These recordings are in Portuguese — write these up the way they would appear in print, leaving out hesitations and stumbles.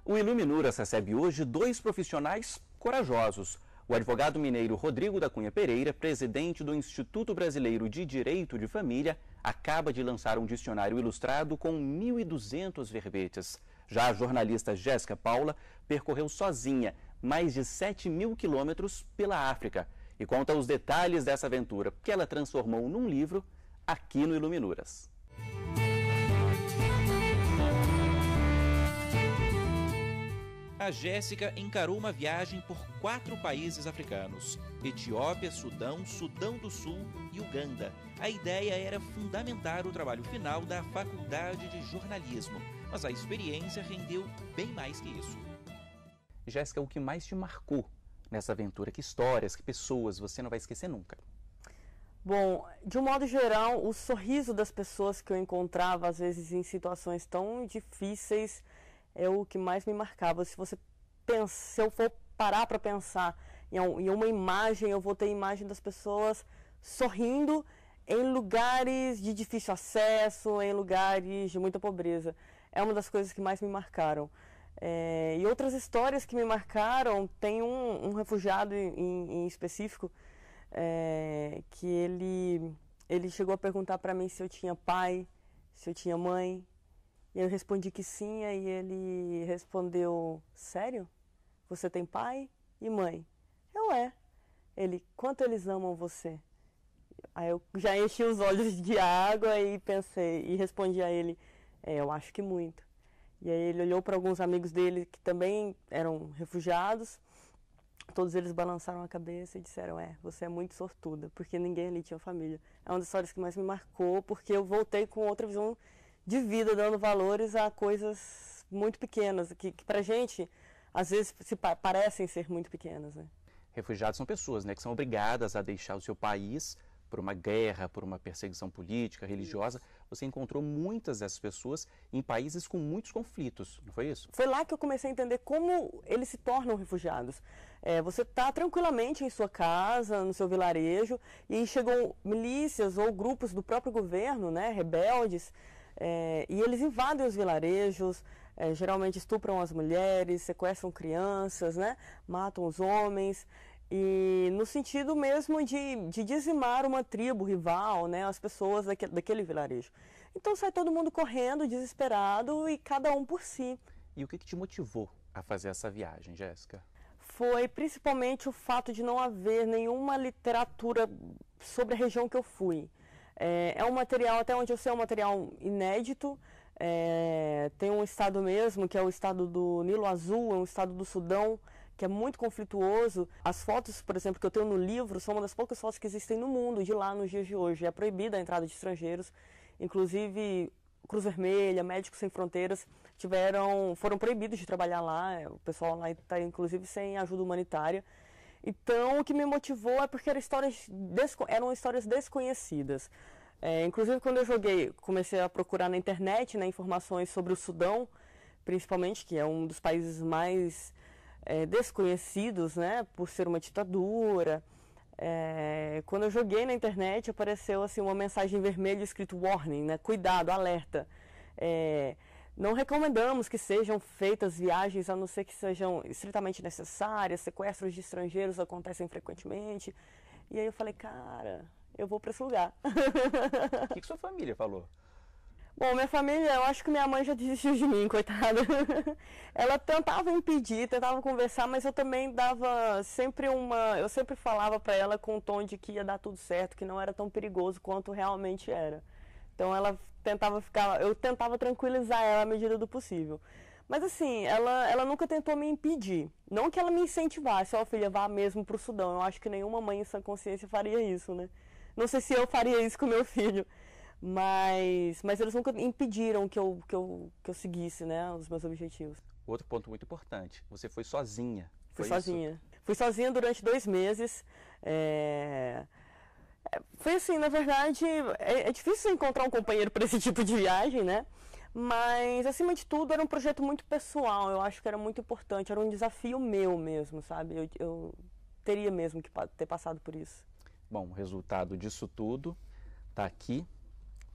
O Iluminuras recebe hoje dois profissionais corajosos. O advogado mineiro Rodrigo da Cunha Pereira, presidente do Instituto Brasileiro de Direito de Família, acaba de lançar um dicionário ilustrado com 1.200 verbetes. Já a jornalista Jéssica Paula percorreu sozinha mais de 7.000 quilômetros pela África e conta os detalhes dessa aventura que ela transformou num livro aqui no Iluminuras. A Jéssica encarou uma viagem por 4 países africanos: Etiópia, Sudão, Sudão do Sul e Uganda. A ideia era fundamentar o trabalho final da Faculdade de Jornalismo, mas a experiência rendeu bem mais que isso. Jéssica, o que mais te marcou nessa aventura? Que histórias, que pessoas você não vai esquecer nunca? Bom, de um modo geral, o sorriso das pessoas que eu encontrava, às vezes, em situações tão difíceis, é o que mais me marcava. Se eu for parar para pensar em uma imagem, eu vou ter a imagem das pessoas sorrindo em lugares de difícil acesso, em lugares de muita pobreza. É uma das coisas que mais me marcaram. E outras histórias que me marcaram, tem um refugiado em específico, que ele chegou a perguntar para mim se eu tinha pai, se eu tinha mãe. E eu respondi que sim, aí ele respondeu: sério? Você tem pai e mãe? Ele: quanto eles amam você? Aí eu já enchi os olhos de água e pensei, e respondi a ele: eu acho que muito. E aí ele olhou para alguns amigos dele que também eram refugiados, todos eles balançaram a cabeça e disseram: você é muito sortuda, porque ninguém ali tinha família. É uma das histórias que mais me marcou, porque eu voltei com outra visão de vida, dando valores a coisas muito pequenas, que pra gente, às vezes, parecem ser muito pequenas, né? Refugiados são pessoas, né, que são obrigadas a deixar o seu país por uma guerra, por uma perseguição política, religiosa. Você encontrou muitas dessas pessoas em países com muitos conflitos, não foi isso? Foi lá que eu comecei a entender como eles se tornam refugiados. Você está tranquilamente em sua casa, no seu vilarejo, e aí chegam milícias ou grupos do próprio governo, né, rebeldes, e eles invadem os vilarejos, geralmente estupram as mulheres, sequestram crianças, né, matam os homens, e no sentido mesmo de dizimar uma tribo rival, né, as pessoas daquele vilarejo. Então sai todo mundo correndo, desesperado, e cada um por si. E o que te motivou a fazer essa viagem, Jéssica? Foi principalmente o fato de não haver nenhuma literatura sobre a região que eu fui. É um material, até onde eu sei, é um material inédito. Tem um estado mesmo, que é o estado do Nilo Azul, é um estado do Sudão, que é muito conflituoso. As fotos, por exemplo, que eu tenho no livro, são uma das poucas fotos que existem no mundo, de lá nos dias de hoje. É proibida a entrada de estrangeiros, inclusive Cruz Vermelha, Médicos Sem Fronteiras, foram proibidos de trabalhar lá. O pessoal lá está, inclusive, sem ajuda humanitária. Então, o que me motivou é porque eram histórias desconhecidas. Inclusive, quando eu comecei a procurar na internet, né, informações sobre o Sudão, principalmente, que é um dos países mais desconhecidos, né, por ser uma ditadura. Quando eu joguei na internet, apareceu assim, uma mensagem vermelha escrito warning, né, cuidado, alerta. Não recomendamos que sejam feitas viagens, a não ser que sejam estritamente necessárias. Sequestros de estrangeiros acontecem frequentemente. E aí eu falei: cara, eu vou para esse lugar. O que sua família falou? Bom, minha família, eu acho que minha mãe já desistiu de mim, coitada. Ela tentava impedir, tentava conversar, mas eu também eu sempre falava para ela com um tom de que ia dar tudo certo, que não era tão perigoso quanto realmente era. Então eu tentava tranquilizar ela à medida do possível. Mas assim, ela nunca tentou me impedir. Não que ela me incentivasse: filha, vá mesmo pro Sudão. Eu acho que nenhuma mãe em sã consciência faria isso, né? Não sei se eu faria isso com meu filho. Mas eles nunca impediram que eu seguisse, né, os meus objetivos. Outro ponto muito importante: você foi sozinha. Fui sozinha. Fui sozinha durante 2 meses. Foi assim, na verdade, é difícil encontrar um companheiro para esse tipo de viagem, né? Mas, acima de tudo, era um projeto muito pessoal. Eu acho que era muito importante, era um desafio meu mesmo, sabe? Eu teria mesmo que ter passado por isso. Bom, o resultado disso tudo está aqui.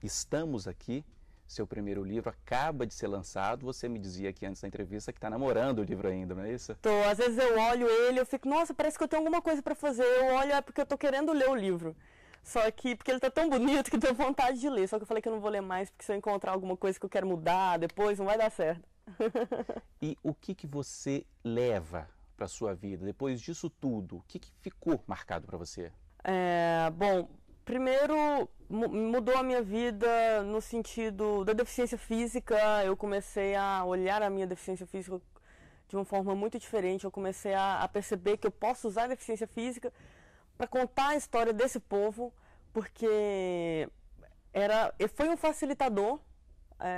Estamos aqui. seu primeiro livro acaba de ser lançado. Você me dizia aqui antes da entrevista que está namorando o livro ainda, não é isso? Tô, às vezes eu olho ele, eu fico, nossa, parece que eu tenho alguma coisa para fazer. Eu olho, é porque eu tô querendo ler o livro. Só que, porque ele tá tão bonito que deu vontade de ler. Só que eu falei que eu não vou ler mais, porque se eu encontrar alguma coisa que eu quero mudar depois, não vai dar certo. E o que você leva para sua vida depois disso tudo? O que ficou marcado para você? Bom, primeiro mudou a minha vida no sentido da deficiência física. Eu comecei a olhar a minha deficiência física de uma forma muito diferente. Eu comecei a perceber que eu posso usar a deficiência física para contar a história desse povo, porque foi um facilitador,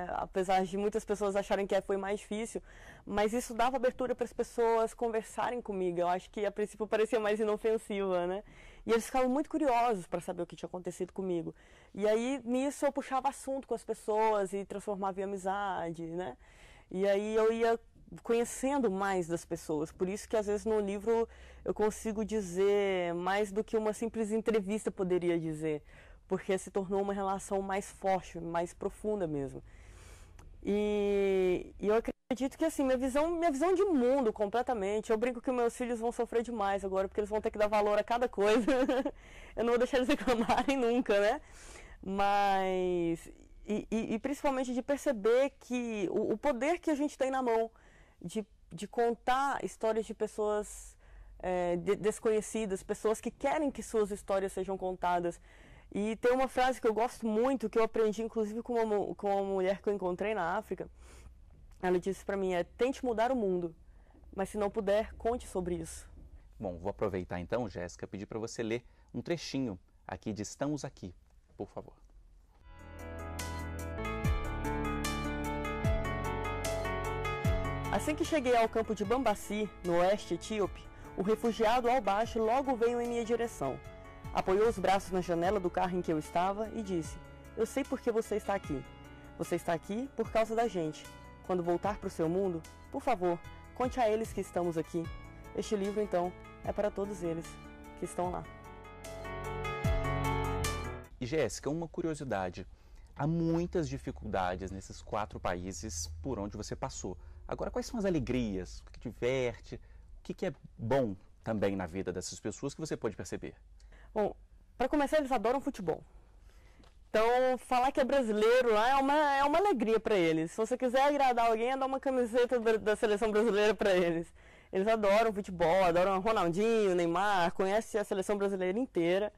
apesar de muitas pessoas acharem que foi mais difícil, mas isso dava abertura para as pessoas conversarem comigo. Eu acho que a princípio parecia mais inofensiva, né? E eles ficavam muito curiosos para saber o que tinha acontecido comigo. E aí, nisso, eu puxava assunto com as pessoas e transformava em amizade, né? E aí eu ia conhecendo mais das pessoas. Por isso que, às vezes, no livro eu consigo dizer mais do que uma simples entrevista poderia dizer, porque se tornou uma relação mais forte, mais profunda mesmo. E eu acredito que, assim, minha visão de mundo completamente, eu brinco que meus filhos vão sofrer demais agora, porque eles vão ter que dar valor a cada coisa. Eu não vou deixar eles reclamarem nunca, né? Mas, e principalmente de perceber que o poder que a gente tem na mão de contar histórias de pessoas desconhecidas, pessoas que querem que suas histórias sejam contadas. E tem uma frase que eu gosto muito, que eu aprendi inclusive com uma mulher que eu encontrei na África. Ela disse para mim, tente mudar o mundo, mas se não puder, conte sobre isso. Bom, vou aproveitar então, Jéssica, pedir para você ler um trechinho aqui de Estamos Aqui, por favor. Assim que cheguei ao campo de Bambassi, no oeste etíope, o refugiado Al-Bashi logo veio em minha direção. Apoiou os braços na janela do carro em que eu estava e disse, eu sei por que você está aqui. Você está aqui por causa da gente. Quando voltar para o seu mundo, por favor, conte a eles que estamos aqui. Este livro, então, é para todos eles que estão lá. E, Jéssica, uma curiosidade. Há muitas dificuldades nesses 4 países por onde você passou. Agora, quais são as alegrias, o que diverte, o que é bom também na vida dessas pessoas que você pode perceber? Bom, para começar, eles adoram futebol. Então, falar que é brasileiro lá é uma alegria para eles. Se você quiser agradar alguém, é dar uma camiseta da seleção brasileira para eles. Eles adoram futebol, adoram Ronaldinho, Neymar, conhecem a seleção brasileira inteira.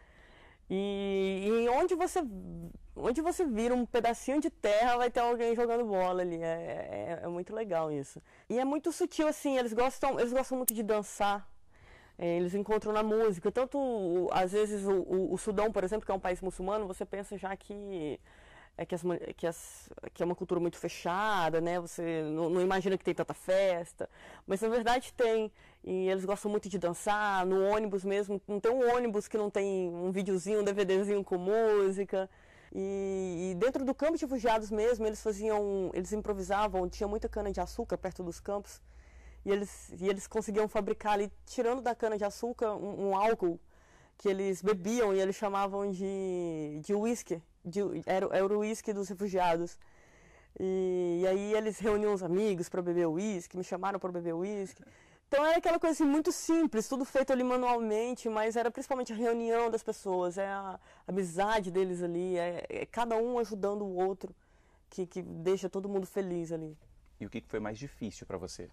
E onde você vira um pedacinho de terra, vai ter alguém jogando bola ali. É muito legal isso. E é muito sutil, assim, eles gostam muito de dançar. Eles encontram na música. Tanto, às vezes, o Sudão, por exemplo, que é um país muçulmano, você pensa já que é uma cultura muito fechada, né? Você não imagina que tem tanta festa. Mas, na verdade, tem. E eles gostam muito de dançar. No ônibus mesmo, não tem um ônibus que não tem um videozinho, um DVDzinho com música. E dentro do campo de refugiados mesmo, eles improvisavam, tinha muita cana-de-açúcar perto dos campos. E eles conseguiam fabricar ali, tirando da cana-de-açúcar, um álcool que eles bebiam e eles chamavam de uísque. Era o uísque dos refugiados. E aí eles reuniam os amigos para beber uísque, me chamaram para beber uísque. Então era aquela coisa assim, muito simples, tudo feito ali manualmente, mas era principalmente a reunião das pessoas, a amizade deles ali, cada um ajudando o outro, que deixa todo mundo feliz ali. E o que foi mais difícil para você?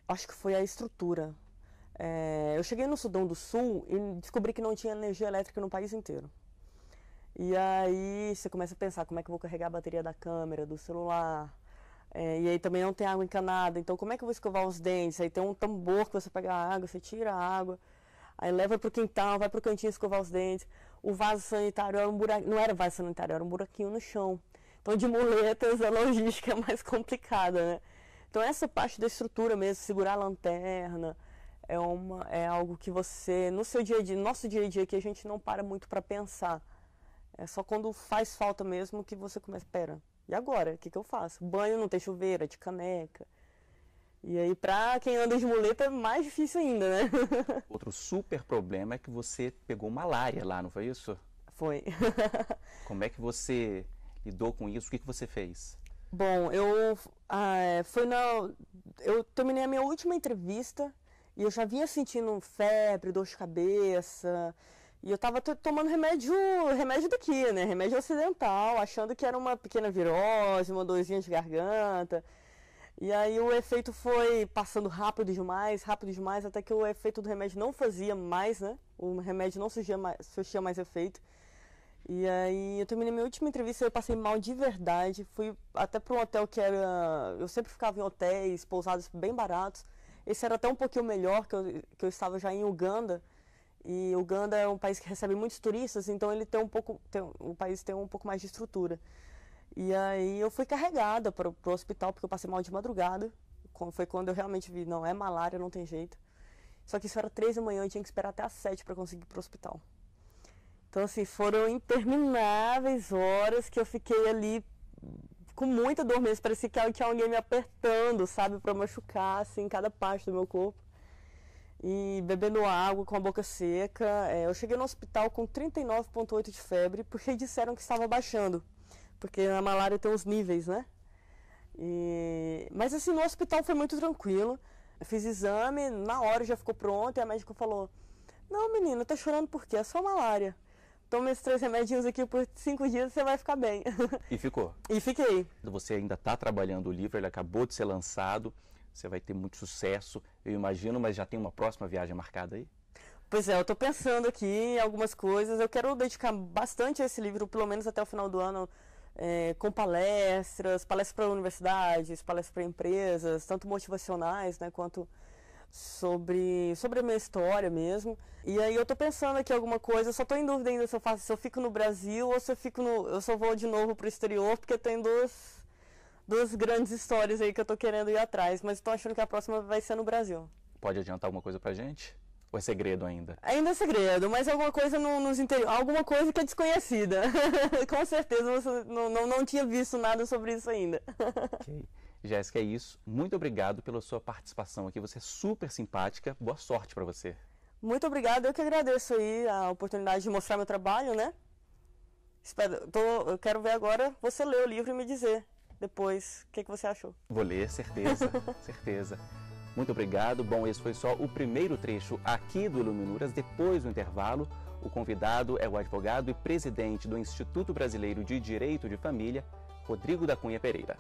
Acho que foi a estrutura. Eu cheguei no Sudão do Sul e descobri que não tinha energia elétrica no país inteiro. E aí você começa a pensar, como é que eu vou carregar a bateria da câmera, do celular? E aí também não tem água encanada, então como é que eu vou escovar os dentes? Aí tem um tambor que você pega a água, você tira a água, aí leva para o quintal, vai para o cantinho escovar os dentes. O vaso sanitário era um buraquinho, não era vaso sanitário, era um buraquinho no chão. Então de muletas a logística é mais complicada, né? Então essa parte da estrutura mesmo, segurar a lanterna, é algo que você, no seu dia a dia, nosso dia a dia, que a gente não para muito para pensar. É só quando faz falta mesmo que você começa, espera, e agora? O que eu faço? Banho não tem chuveira, de caneca. E aí pra quem anda de muleta é mais difícil ainda, né? Outro super problema é que você pegou malária lá, não foi isso? Foi. Como é que você lidou com isso? O que você fez? Bom, eu terminei a minha última entrevista e eu já vinha sentindo febre, dor de cabeça, e eu estava tomando remédio daqui, né? Remédio ocidental, achando que era uma pequena virose, uma dorzinha de garganta. E aí o efeito foi passando rápido demais, até que o efeito do remédio não fazia mais, né? O remédio não surtia mais efeito. E aí eu terminei minha última entrevista, eu passei mal de verdade, fui até para um hotel eu sempre ficava em hotéis, pousadas bem baratos. Esse era até um pouquinho melhor, que eu estava já em Uganda, e Uganda é um país que recebe muitos turistas, então ele tem o país tem um pouco mais de estrutura. E aí eu fui carregada para o hospital, porque eu passei mal de madrugada, foi quando eu realmente vi, não, é malária, não tem jeito. Só que isso era 3 da manhã, eu tinha que esperar até às 7 para conseguir ir para o hospital. Então, assim, foram intermináveis horas que eu fiquei ali com muita dor mesmo. Parecia que tinha alguém me apertando, sabe, para machucar, assim, cada parte do meu corpo. E bebendo água com a boca seca. Eu cheguei no hospital com 39,8 de febre, porque disseram que estava baixando. Porque na malária tem os níveis, né? Mas, assim, no hospital foi muito tranquilo. Eu fiz exame, na hora já ficou pronto, e a médica falou: não, menina, tá chorando por quê? É só malária. Toma esses 3 remedinhos aqui por 5 dias e você vai ficar bem. E ficou? E fiquei. Você ainda está trabalhando o livro, ele acabou de ser lançado, você vai ter muito sucesso, eu imagino, mas já tem uma próxima viagem marcada aí? Pois é, eu estou pensando aqui em algumas coisas, eu quero dedicar bastante a esse livro, pelo menos até o final do ano, com palestras para universidades, palestras para empresas, tanto motivacionais, né, quanto sobre a minha história mesmo. E aí eu tô pensando aqui alguma coisa, eu só tô em dúvida ainda se eu fico no Brasil ou se eu só vou de novo pro exterior, porque tem duas grandes histórias aí que eu tô querendo ir atrás, mas tô achando que a próxima vai ser no Brasil. Pode adiantar alguma coisa pra gente? Ou é segredo ainda? Ainda é segredo, mas alguma coisa nos interior, alguma coisa que é desconhecida. Com certeza você não tinha visto nada sobre isso ainda. Ok. Jéssica, é isso. Muito obrigado pela sua participação aqui. Você é super simpática. Boa sorte para você. Muito obrigada. Eu que agradeço aí a oportunidade de mostrar meu trabalho, né? Eu quero ver agora você ler o livro e me dizer depois o que você achou. Vou ler, certeza. Certeza. Muito obrigado. Bom, esse foi só o primeiro trecho aqui do Iluminuras. Depois do intervalo, o convidado é o advogado e presidente do Instituto Brasileiro de Direito de Família, Rodrigo da Cunha Pereira.